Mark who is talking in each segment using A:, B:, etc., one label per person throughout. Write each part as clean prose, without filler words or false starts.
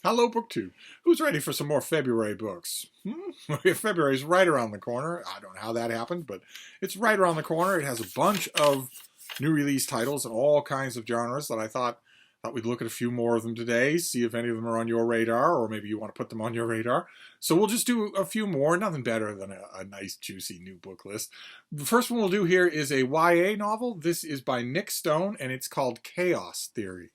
A: Hello, BookTube. Who's ready for some more February books? February's right around the corner. I don't know how that happened, but it's right around the corner. It has a bunch of new release titles in all kinds of genres that I thought we'd look at a few more of them today, see if any of them are on your radar, or maybe you want to put them on your radar. So we'll just do a few more. Nothing better than a nice, juicy new book list. The first one we'll do here is a YA novel. This is by Nick Stone, and it's called Chaos Theory.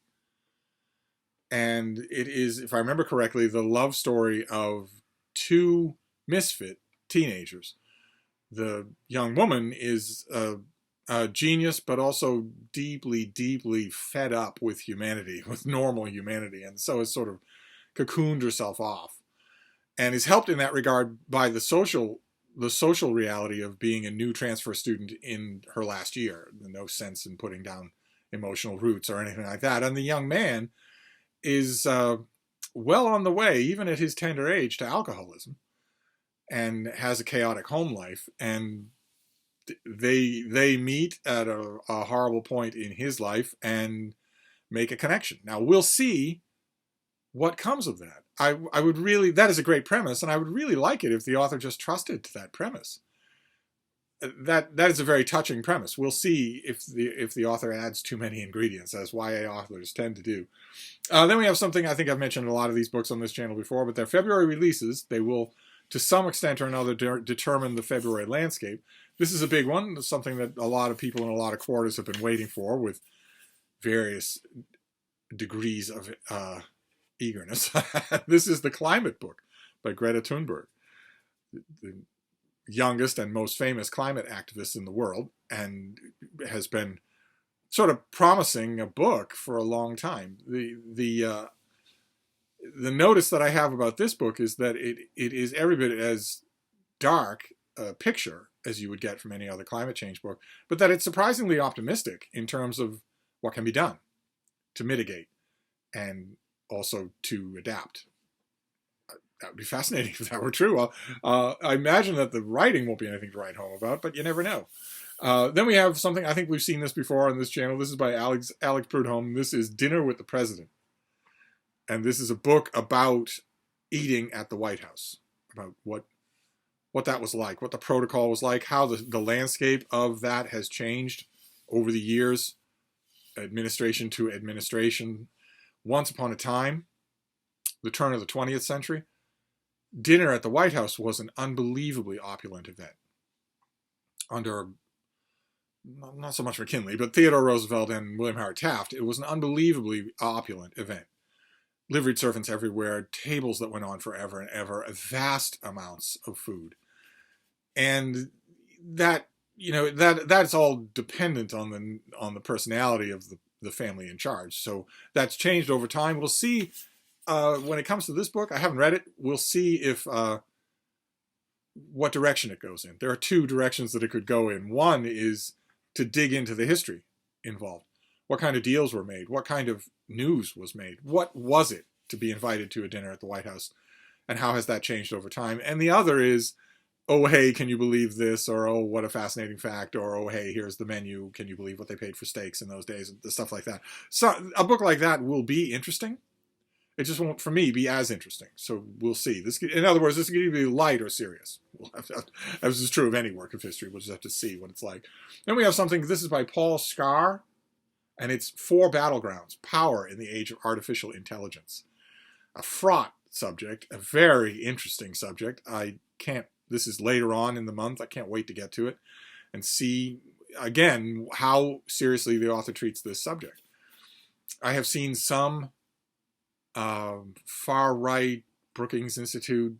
A: And it is, if I remember correctly, the love story of two misfit teenagers. The young woman is a genius, but also deeply, deeply fed up with humanity, with normal humanity, and so has sort of cocooned herself off, and is helped in that regard by the social reality of being a new transfer student in her last year. No sense in putting down emotional roots or anything like that. And the young man is well on the way, even at his tender age, to alcoholism, and has a chaotic home life. And they meet at a horrible point in his life and make a connection. Now we'll see what comes of that. I would really, that is a great premise, and I would really like it if the author just trusted to that premise. That is a very touching premise. We'll see if the author adds too many ingredients, as YA authors tend to do. Then we have something, I think I've mentioned a lot of these books on this channel before, but they're February releases. They will, to some extent or another, determine the February landscape. This is a big one, something that a lot of people in a lot of quarters have been waiting for, with various degrees of eagerness. This is the Climate book by Greta Thunberg, the youngest and most famous climate activist in the world, and has been sort of promising a book for a long time. The notice that I have about this book is that it is every bit as dark a picture as you would get from any other climate change book, but that it's surprisingly optimistic in terms of what can be done to mitigate and also to adapt. That would be fascinating if that were true. I imagine that the writing won't be anything to write home about, but you never know. Then we have something, I think we've seen this before on this channel. This is by Alex Prudhomme. This is Dinner with the President. And this is a book about eating at the White House, about what that was like, what the protocol was like, how the landscape of that has changed over the years, administration to administration. Once upon a time, the turn of the 20th century, dinner at the White House was an unbelievably opulent event. Under, not so much McKinley, but Theodore Roosevelt and William Howard Taft, it was an unbelievably opulent event. Liveried servants everywhere, tables that went on forever and ever, vast amounts of food. And that, that's all dependent on the personality of the family in charge. So that's changed over time. We'll see. When it comes to this book, I haven't read it. We'll see if what direction it goes in. There are two directions that it could go in. One is to dig into the history involved. What kind of deals were made? What kind of news was made? What was it to be invited to a dinner at the White House? And how has that changed over time? And the other is, oh, hey, can you believe this? Or, oh, what a fascinating fact. Or, oh, hey, here's the menu. Can you believe what they paid for steaks in those days? Stuff like that. So a book like that will be interesting. It just won't, for me, be as interesting. So we'll see. In other words, this can either be light or serious. As is true of any work of history. We'll just have to see what it's like. Then we have something, this is by Paul Scar, and it's For Battlegrounds, Power in the Age of Artificial Intelligence. A fraught subject, a very interesting subject. This is later on in the month. I can't wait to get to it and see, again, how seriously the author treats this subject. I have seen some far-right, Brookings Institute,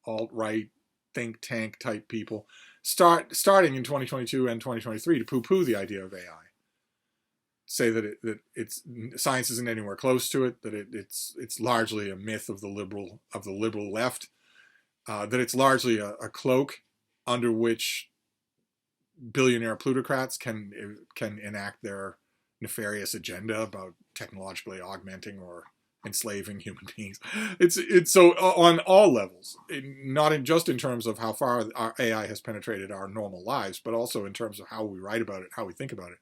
A: alt-right, think tank type people starting in 2022 and 2023 to poo-poo the idea of AI. Say that science isn't anywhere close to it, that it's largely a myth of the liberal left, that it's largely a cloak under which billionaire plutocrats can enact their nefarious agenda about technologically augmenting or enslaving human beings. It's so on all levels, not just in terms of how far our AI has penetrated our normal lives, but also in terms of how we write about it, how we think about it.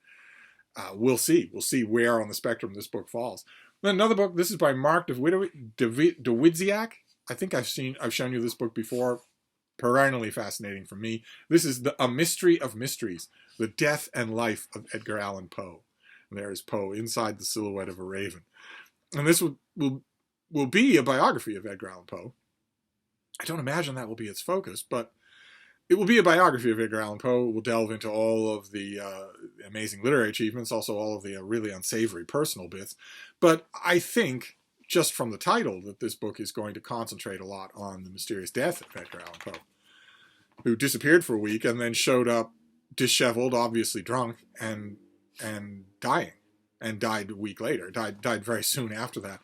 A: We'll see where on the spectrum this book falls. Then another book. This is by Mark Dawidziak. I think I've shown you this book before. Perennially fascinating for me. This is A Mystery of Mysteries: The Death and Life of Edgar Allan Poe. And there is Poe inside the silhouette of a raven. And this will be a biography of Edgar Allan Poe. I don't imagine that will be its focus, but it will be a biography of Edgar Allan Poe. It will delve into all of the amazing literary achievements, also all of the really unsavory personal bits. But I think, just from the title, that this book is going to concentrate a lot on the mysterious death of Edgar Allan Poe, who disappeared for a week and then showed up disheveled, obviously drunk, and dying, and died a week later. Died very soon after that.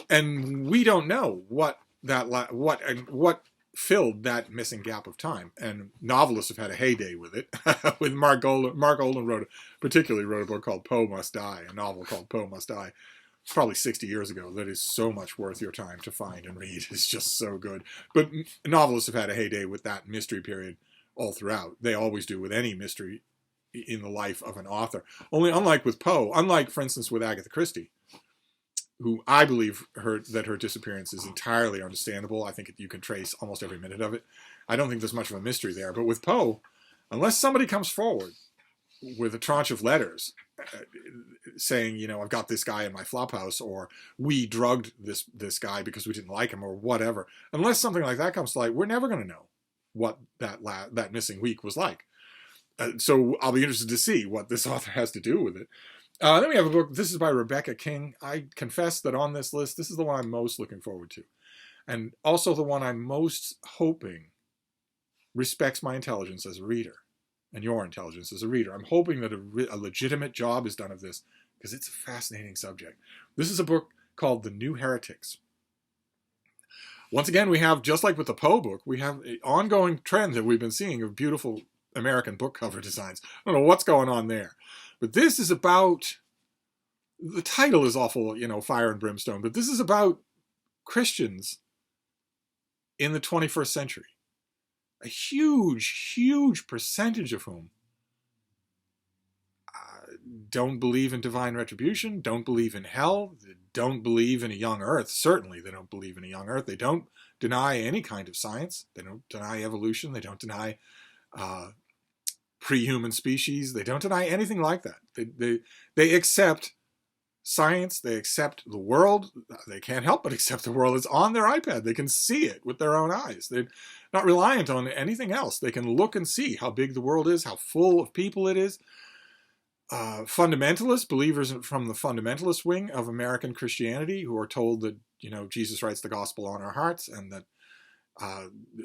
A: And we don't know what filled that missing gap of time. And novelists have had a heyday with it. With Mark Olden particularly wrote a book called Poe Must Die, a novel called Poe Must Die, probably 60 years ago, that is so much worth your time to find and read. It's just so good. But novelists have had a heyday with that mystery period all throughout. They always do with any mystery in the life of an author. Only unlike with Poe, unlike, for instance, with Agatha Christie, who I believe her disappearance is entirely understandable. I think you can trace almost every minute of it. I don't think there's much of a mystery there. But with Poe, unless somebody comes forward with a tranche of letters saying, you know, I've got this guy in my flophouse, or we drugged this guy because we didn't like him, or whatever, unless something like that comes to light, we're never going to know what that missing week was like. So I'll be interested to see what this author has to do with it. Then we have a book. This is by Rebecca King. I confess that on this list, this is the one I'm most looking forward to. And also the one I'm most hoping respects my intelligence as a reader and your intelligence as a reader. I'm hoping that a legitimate job is done of this, because it's a fascinating subject. This is a book called The New Heretics. Once again, we have, just like with the Poe book, we have an ongoing trend that we've been seeing of beautiful American book cover designs. I don't know what's going on there. But this is about, the title is awful, you know, fire and brimstone, but this is about Christians in the 21st century. A huge, huge percentage of whom don't believe in divine retribution, don't believe in hell, don't believe in a young earth. Certainly they don't believe in a young earth. They don't deny any kind of science. They don't deny evolution. They don't deny pre-human species. They don't deny anything like that. They accept science. They accept the world. They can't help but accept the world. It's on their iPad. They can see it with their own eyes. They're not reliant on anything else. They can look and see how big the world is, how full of people it is. Fundamentalists, believers from the fundamentalist wing of American Christianity, who are told that, you know, Jesus writes the gospel on our hearts, and that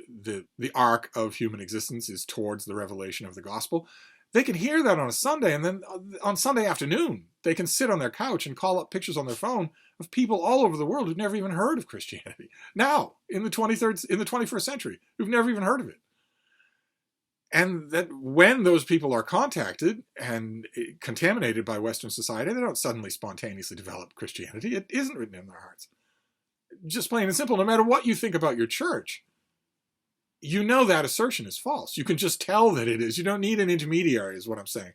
A: the arc of human existence is towards the revelation of the gospel. They can hear that on a Sunday, and then on Sunday afternoon, they can sit on their couch and call up pictures on their phone of people all over the world who've never even heard of Christianity. Now, in the 21st century, who've never even heard of it. And that when those people are contacted and contaminated by Western society, they don't suddenly spontaneously develop Christianity. It isn't written in their hearts. Just plain and simple, no matter what you think about your church, you know that assertion is false. You can just tell that it is. You don't need an intermediary, is what I'm saying.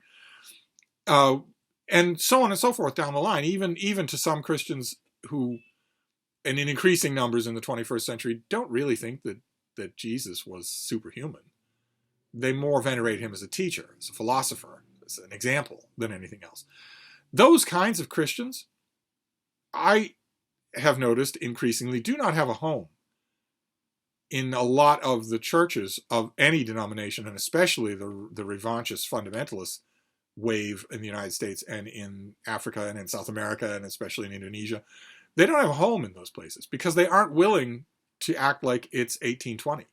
A: And so on and so forth down the line, even to some Christians who, and in increasing numbers in the 21st century, don't really think that Jesus was superhuman. They more venerate him as a teacher, as a philosopher, as an example than anything else. Those kinds of Christians, I have noticed increasingly, do not have a home in a lot of the churches of any denomination, and especially the revanchist fundamentalist wave in the United States and in Africa and in South America and especially in Indonesia. They don't have a home in those places because they aren't willing to act like it's 1820.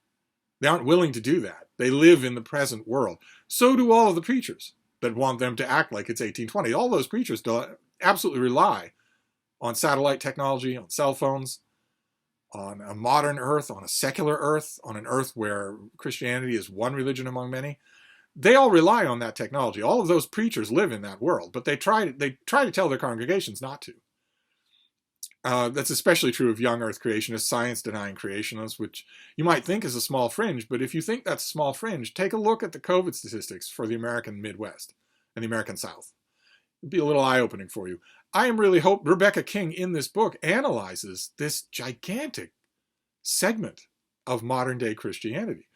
A: They aren't willing to do that. They live in the present world. So do all of the preachers that want them to act like it's 1820. All those preachers absolutely rely on satellite technology, on cell phones, on a modern earth, on a secular earth, on an earth where Christianity is one religion among many. They all rely on that technology. All of those preachers live in that world, but they try to tell their congregations not to. That's especially true of young earth creationists, science-denying creationists, which you might think is a small fringe, but if you think that's a small fringe, take a look at the COVID statistics for the American Midwest and the American South. It'd be a little eye-opening for you. I am really hope Rebecca King in this book analyzes this gigantic segment of modern day Christianity.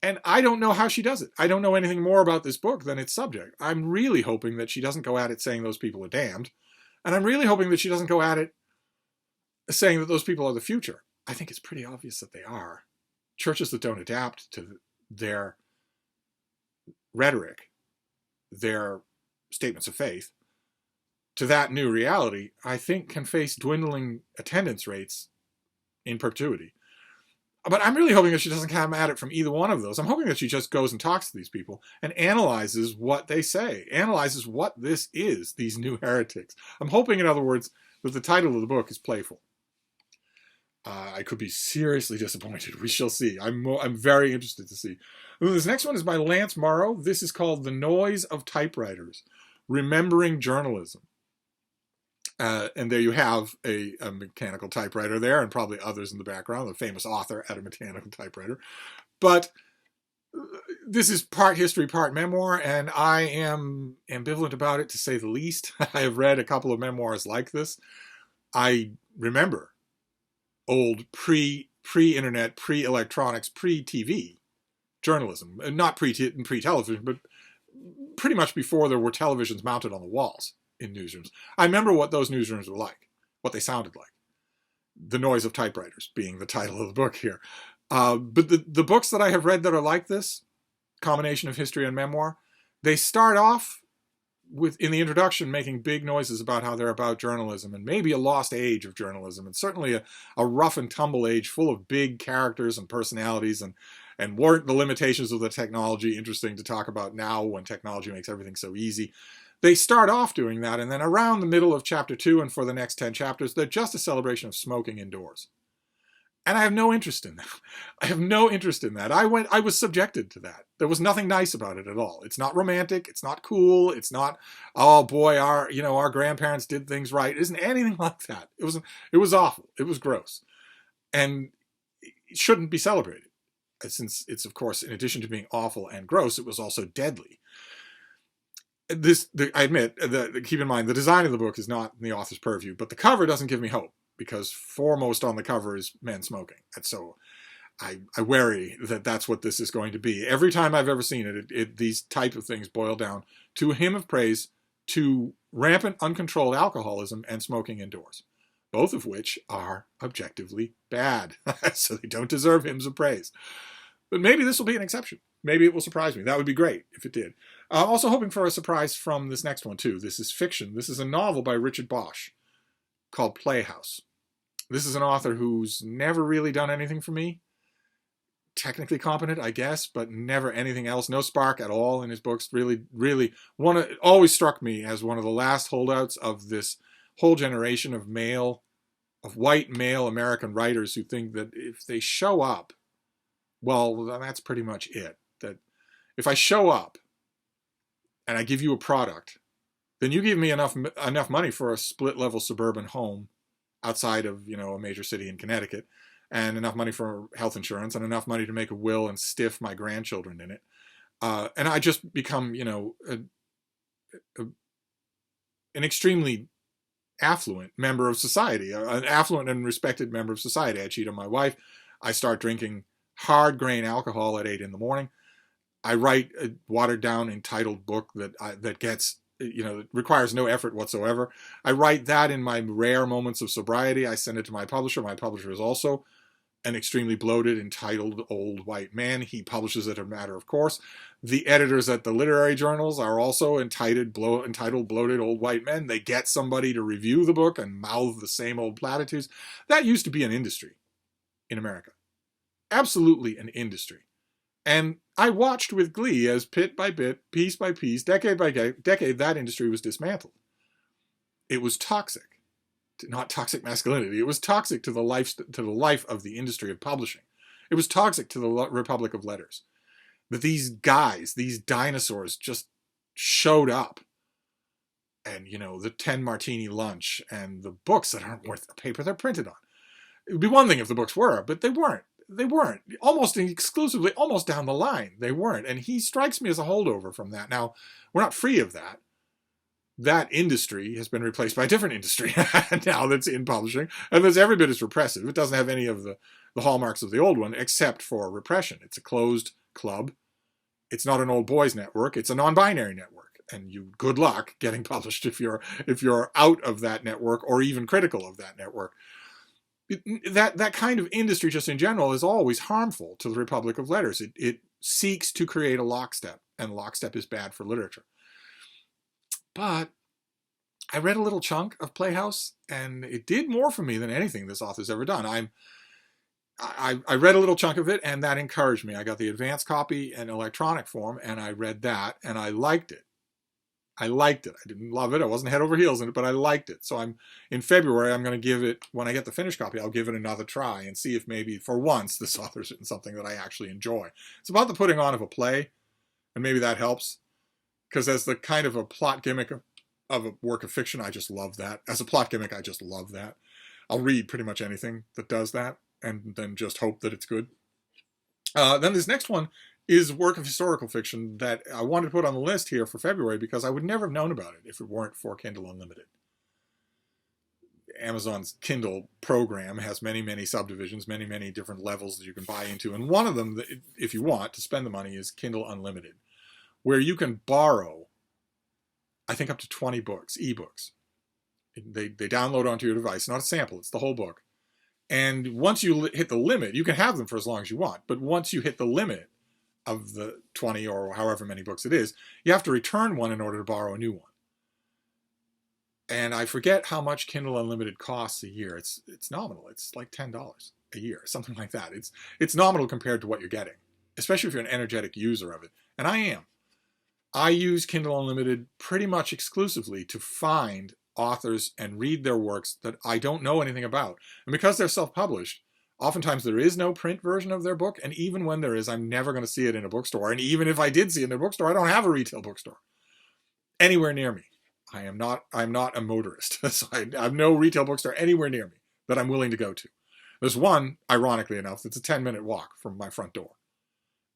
A: And I don't know how she does it. I don't know anything more about this book than its subject. I'm really hoping that she doesn't go at it saying those people are damned. And I'm really hoping that she doesn't go at it saying that those people are the future. I think it's pretty obvious that they are. Churches that don't adapt to their rhetoric, their statements of faith, to that new reality, I think can face dwindling attendance rates in perpetuity. But I'm really hoping that she doesn't come at it from either one of those. I'm hoping that she just goes and talks to these people and analyzes what they say, analyzes what this is, these new heretics. I'm hoping, in other words, that the title of the book is playful. I could be seriously disappointed. We shall see. I'm very interested to see. This next one is by Lance Morrow. This is called The Noise of Typewriters, Remembering Journalism. And there you have a mechanical typewriter there, and probably others in the background, the famous author at a mechanical typewriter. But this is part history, part memoir, and I am ambivalent about it, to say the least. I have read a couple of memoirs like this. I remember old pre-internet, pre-electronics, pre-TV journalism. Not pre-television, but pretty much before there were televisions mounted on the walls in newsrooms. I remember what those newsrooms were like, what they sounded like. The Noise of Typewriters being the title of the book here. But the books that I have read that are like this, combination of history and memoir, they start off with, in the introduction, making big noises about how they're about journalism and maybe a lost age of journalism, and certainly a rough and tumble age full of big characters and personalities, and weren't the limitations of the technology interesting to talk about now when technology makes everything so easy. They start off doing that, and then around the middle of chapter 2 and for the next 10 chapters, they're just a celebration of smoking indoors. And I have no interest in that. I have no interest in that. I was subjected to that. There was nothing nice about it at all. It's not romantic. It's not cool. It's not, oh boy, our grandparents did things right. It isn't anything like that. It was awful. It was gross. And it shouldn't be celebrated. Since it's, of course, in addition to being awful and gross, it was also deadly. I admit, keep in mind, the design of the book is not in the author's purview, but the cover doesn't give me hope, because foremost on the cover is men smoking. And so I worry that that's what this is going to be. Every time I've ever seen it, these type of things boil down to a hymn of praise to rampant, uncontrolled alcoholism and smoking indoors, both of which are objectively bad. So they don't deserve hymns of praise. But maybe this will be an exception. Maybe it will surprise me. That would be great if it did. Also hoping for a surprise from this next one, too. This is fiction. This is a novel by Richard Bosch called Playhouse. This is an author who's never really done anything for me. Technically competent, I guess, but never anything else. No spark at all in his books. Really, always struck me as one of the last holdouts of this whole generation of white male American writers who think that if they show up, well, that's pretty much it. That if I show up and I give you a product, then you give me enough money for a split-level suburban home outside of, a major city in Connecticut, and enough money for health insurance, and enough money to make a will and stiff my grandchildren in it. And I just become, an extremely affluent member of society, an affluent and respected member of society. I cheat on my wife. I start drinking hard grain alcohol at 8 in the morning. I write a watered down, entitled book that gets, requires no effort whatsoever. I write that in my rare moments of sobriety. I send it to my publisher. My publisher is also an extremely bloated, entitled old white man. He publishes it a matter of course. The editors at the literary journals are also entitled bloated old white men. They get somebody to review the book and mouth the same old platitudes. That used to be an industry in America. Absolutely an industry. And I watched with glee as bit by bit, piece by piece, decade by decade, that industry was dismantled. It was toxic. Not toxic masculinity. It was toxic to the life of the industry of publishing. It was toxic to the Republic of Letters. That these guys, these dinosaurs, just showed up. And, the 10 martini lunch and the books that aren't worth the paper they're printed on. It would be one thing if the books were, but they weren't. They weren't. Almost exclusively, almost down the line, they weren't. And he strikes me as a holdover from that. Now, we're not free of that. that industry has been replaced by a different industry now that's in publishing, and that's every bit as repressive. It doesn't have any of the hallmarks of the old one, except for repression. It's a closed club. It's not an old boys network. It's a non-binary network, and good luck getting published if you're out of that network or even critical of that network. That kind of industry, just in general, is always harmful to the Republic of Letters. It seeks to create a lockstep, and lockstep is bad for literature. But I read a little chunk of Playhouse, and it did more for me than anything this author's ever done. I read a little chunk of it, and that encouraged me. I got the advanced copy in electronic form, and I read that, and I liked it. I didn't love it. I wasn't head over heels in it, but I liked it. So in February, I'm going to give it, when I get the finished copy, I'll give it another try and see if maybe for once this author's written something that I actually enjoy. It's about the putting on of a play, and maybe that helps. Because as the kind of a plot gimmick of a work of fiction, I just love that. As a plot gimmick, I just love that. I'll read pretty much anything that does that, and then just hope that it's good. Then this next one is work of historical fiction that I wanted to put on the list here for February because I would never have known about it if it weren't for Kindle Unlimited. Amazon's Kindle program has many, many subdivisions, many, many different levels that you can buy into. And one of them, if you want to spend the money, is Kindle Unlimited, where you can borrow, I think, up to 20 books, ebooks. They download onto your device, not a sample, it's the whole book. And once you hit the limit, you can have them for as long as you want, but once you hit the limit of the 20 or however many books it is, you have to return one in order to borrow a new one. And I forget how much Kindle Unlimited costs a year. It's nominal. It's like $10 a year, something like that. It's nominal compared to what you're getting, especially if you're an energetic user of it. And I am. I use Kindle Unlimited pretty much exclusively to find authors and read their works that I don't know anything about. And because they're self-published, oftentimes there is no print version of their book, and even when there is, I'm never going to see it in a bookstore. And even if I did see it in a bookstore, I don't have a retail bookstore anywhere near me. I'm not a motorist, so I have no retail bookstore anywhere near me that I'm willing to go to. There's one, ironically enough, that's a 10-minute walk from my front door.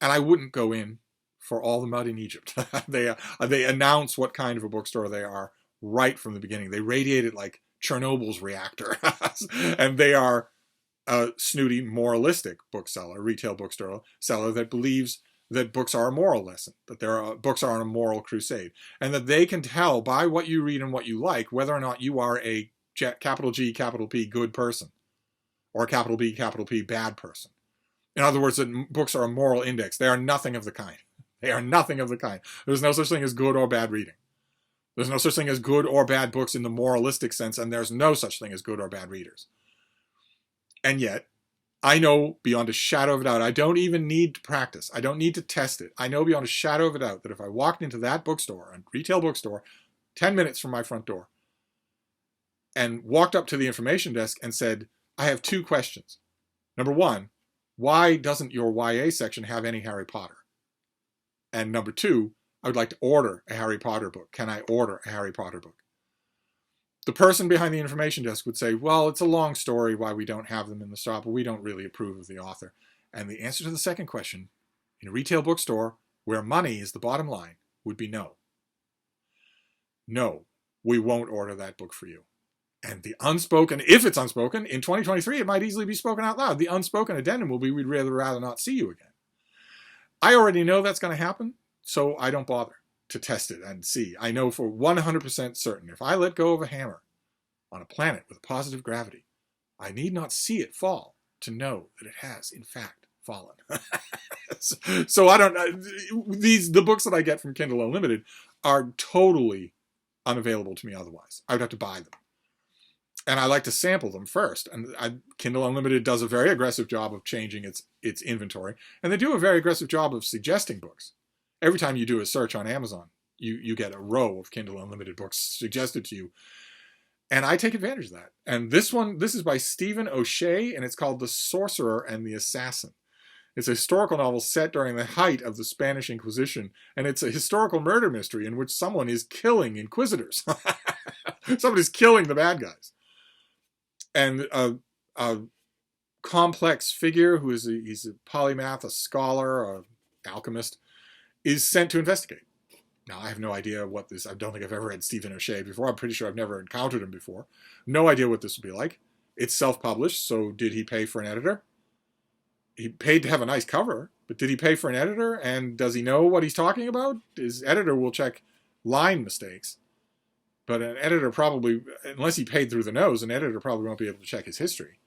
A: And I wouldn't go in for all the mud in Egypt. They announce what kind of a bookstore they are right from the beginning. They radiate it like Chernobyl's reactor. And they are a snooty, moralistic bookseller, retail bookstore seller that believes that books are a moral lesson, that books are on a moral crusade, and that they can tell by what you read and what you like whether or not you are a capital G, capital P good person or a capital B, capital P bad person. In other words, that books are a moral index. They are nothing of the kind. They are nothing of the kind. There's no such thing as good or bad reading. There's no such thing as good or bad books in the moralistic sense, and there's no such thing as good or bad readers. And yet, I know beyond a shadow of a doubt, I don't even need to practice. I don't need to test it. I know beyond a shadow of a doubt that if I walked into that bookstore, a retail bookstore, 10 minutes from my front door, and walked up to the information desk and said, I have two questions. Number one, why doesn't your YA section have any Harry Potter? And number two, I would like to order a Harry Potter book. Can I order a Harry Potter book? The person behind the information desk would say, well, it's a long story why we don't have them in the shop, but we don't really approve of the author. And the answer to the second question, in a retail bookstore where money is the bottom line, would be no. No, we won't order that book for you. And the unspoken, if it's unspoken, in 2023, it might easily be spoken out loud. The unspoken addendum will be, we'd rather not see you again. I already know that's going to happen, so I don't bother to test it and see. I know for 100% certain, if I let go of a hammer on a planet with a positive gravity, I need not see it fall to know that it has, in fact, fallen. So I don't know. The books that I get from Kindle Unlimited are totally unavailable to me otherwise. I would have to buy them. And I like to sample them first. And Kindle Unlimited does a very aggressive job of changing its inventory. And they do a very aggressive job of suggesting books. Every time you do a search on Amazon, you get a row of Kindle Unlimited books suggested to you. And I take advantage of that. And this is by Stephen OShea, and it's called The Sorcerer and the Assassin. It's a historical novel set during the height of the Spanish Inquisition, and it's a historical murder mystery in which someone is killing inquisitors. Somebody's killing the bad guys. And a complex figure who he's a polymath, a scholar, an alchemist, is sent to investigate. Now, I have no idea what this, I don't think I've ever read Stephen O'Shea before. I'm pretty sure I've never encountered him before. No idea what this would be like. It's self-published, so did he pay for an editor? He paid to have a nice cover, but did he pay for an editor? And does he know what he's talking about? His editor will check line mistakes. But an editor probably, unless he paid through the nose, an editor probably won't be able to check his history.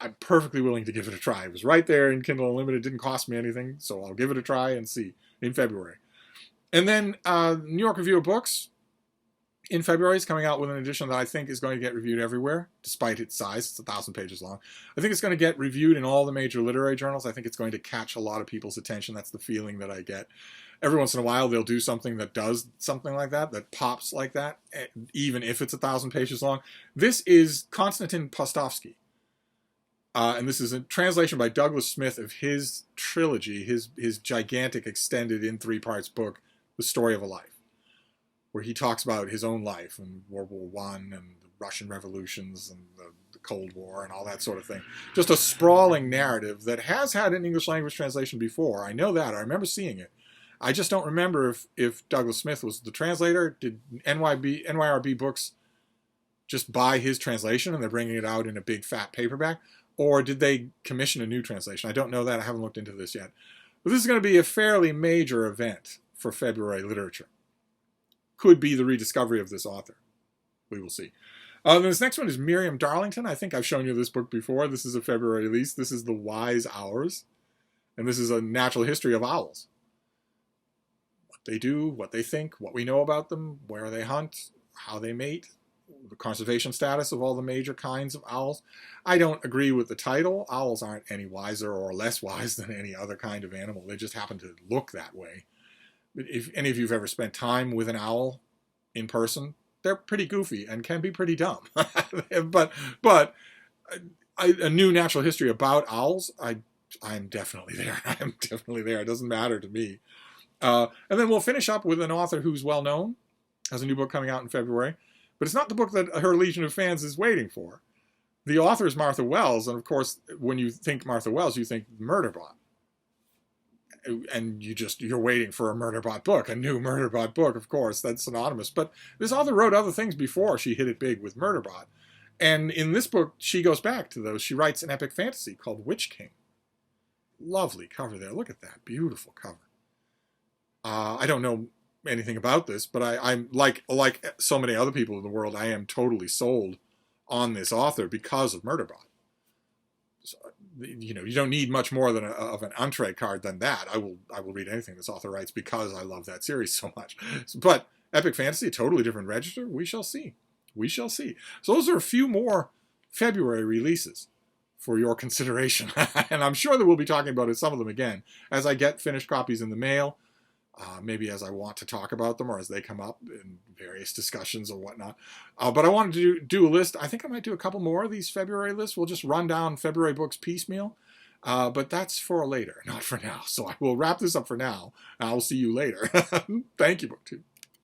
A: I'm perfectly willing to give it a try. It was right there in Kindle Unlimited. It didn't cost me anything, so I'll give it a try and see in February. And then New York Review of Books in February is coming out with an edition that I think is going to get reviewed everywhere, despite its size. It's 1,000 pages long. I think it's going to get reviewed in all the major literary journals. I think it's going to catch a lot of people's attention. That's the feeling that I get. Every once in a while, they'll do something that does something like that pops like that, even if it's 1,000 pages long. This is Konstantin Postovsky. And this is a translation by Douglas Smith of his trilogy, his gigantic extended in 3 parts book, The Story of a Life, where he talks about his own life and World War I and the Russian revolutions and the Cold War and all that sort of thing. Just a sprawling narrative that has had an English language translation before. I know that. I remember seeing it. I just don't remember if Douglas Smith was the translator. Did NYRB Books just buy his translation and they're bringing it out in a big fat paperback? Or did they commission a new translation? I don't know that. I haven't looked into this yet. But this is going to be a fairly major event for February literature. Could be the rediscovery of this author. We will see. This next one is Miriam Darlington. I think I've shown you this book before. This is a February release. This is The Wise Hours. And this is a natural history of owls. What they do, what they think, what we know about them, where they hunt, how they mate, the conservation status of all the major kinds of owls. I don't agree with the title. Owls aren't any wiser or less wise than any other kind of animal. They just happen to look that way. If any of you have ever spent time with an owl in person, they're pretty goofy and can be pretty dumb. but a new natural history about owls, I'm definitely there. I'm definitely there. It doesn't matter to me. And then we'll finish up with an author who's well known, has a new book coming out in February, but it's not the book that her legion of fans is waiting for. The author is Martha Wells, and of course, when you think Martha Wells, you think Murderbot. And you're waiting for a Murderbot book, a new Murderbot book, of course, that's synonymous. But this author wrote other things before she hit it big with Murderbot. And in this book, she goes back to those. She writes an epic fantasy called Witch King. Lovely cover there. Look at that. Beautiful cover. I don't know anything about this, but I'm like so many other people in the world, I am totally sold on this author because of Murderbot. So, you don't need much more than of an entree card than that. I will read anything this author writes because I love that series so much. But epic fantasy, a totally different register. We shall see. We shall see. So those are a few more February releases for your consideration. And I'm sure that we'll be talking about some of them again as I get finished copies in the mail. Maybe as I want to talk about them or as they come up in various discussions or whatnot. But I wanted to do a list. I think I might do a couple more of these February lists. We'll just run down February books piecemeal. But that's for later, not for now. So I will wrap this up for now. And I will see you later. Thank you, BookTube.